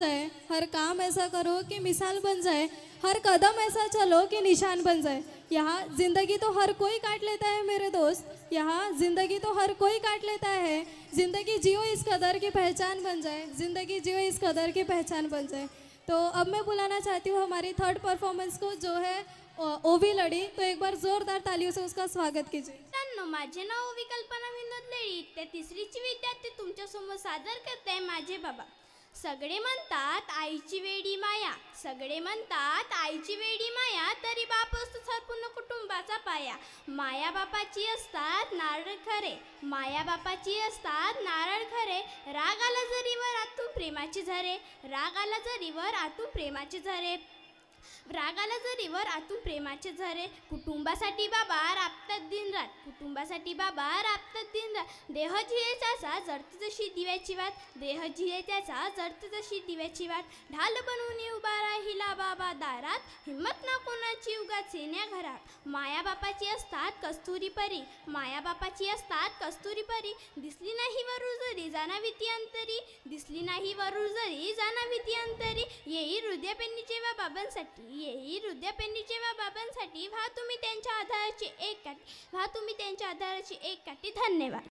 जाए, हर काम ऐसा करो कि मिसाल बन जाए, हर कदम ऐसा चलो कि निशान बन जाए। यहाँ जिंदगी तो हर कोई काट लेता है मेरे दोस्त, यहाँ जिंदगी तो हर कोई काट लेता है। जिंदगी जियो इस कदर की पहचान बन जाए, जिंदगी जियो इस कदर की पहचान बन जाए। तो अब मैं बुलाना चाहती हूँ हमारी थर्ड परफॉर्मेंस को, जो है ओवी लड़ी। तो एक बार जोरदार तालियों से उसका स्वागत कीजिए। मित्रांनो, माझे नाव विकल्पना विनोद लेळी, त्या तिसरीची विद्यार्थी तुमच्यासमोर सादर करते माझे बाबा. सगळे म्हणतात आईची वेडी माया, सगळे म्हणतात आईची वेडी माया, तरी बाप असतो संपूर्ण कुटुंबाचा पाया. माया बापाची असतात नारळ खरे, माया बापाची असतात नारळ खरे. राग आला जरी वर आतून प्रेमाची झरे, राग आला जरी वर आतून प्रेमाची झरे, राग आला जरी वर आतून प्रेमाचे झरे. कुटुंबासाठी बाबा राबतात दिनरात, कुटुंबासाठी बाबा राबतात दिनरात. देह झिये त्याचा जळते जशी दिव्याची वाट, देह झिये त्याचा जळते जशी दिव्याची वाट. ढाल बनवून उभा राहिला बाबा दारात, हिम्मत ना कोणाची उगाच येण्या घरात. माया बापाची असतात कस्तुरी परी, माया बापाची असतात कस्तुरी परी. दिसली नाही वरू जरी जाणावी ती अंतरी, दिसली नाही वरू जरी जाणावी ती अंतरी. येई हृदय पेन्नीचे वा बाबांसाठी, येई हृदय पेन्नीचे वा बाबांसाठी. व्हा तुम्ही त्यांच्या आधाराची एक काठी, व्हा तुम्ही त्यांच्या आधाराची एक काठी. धन्यवाद.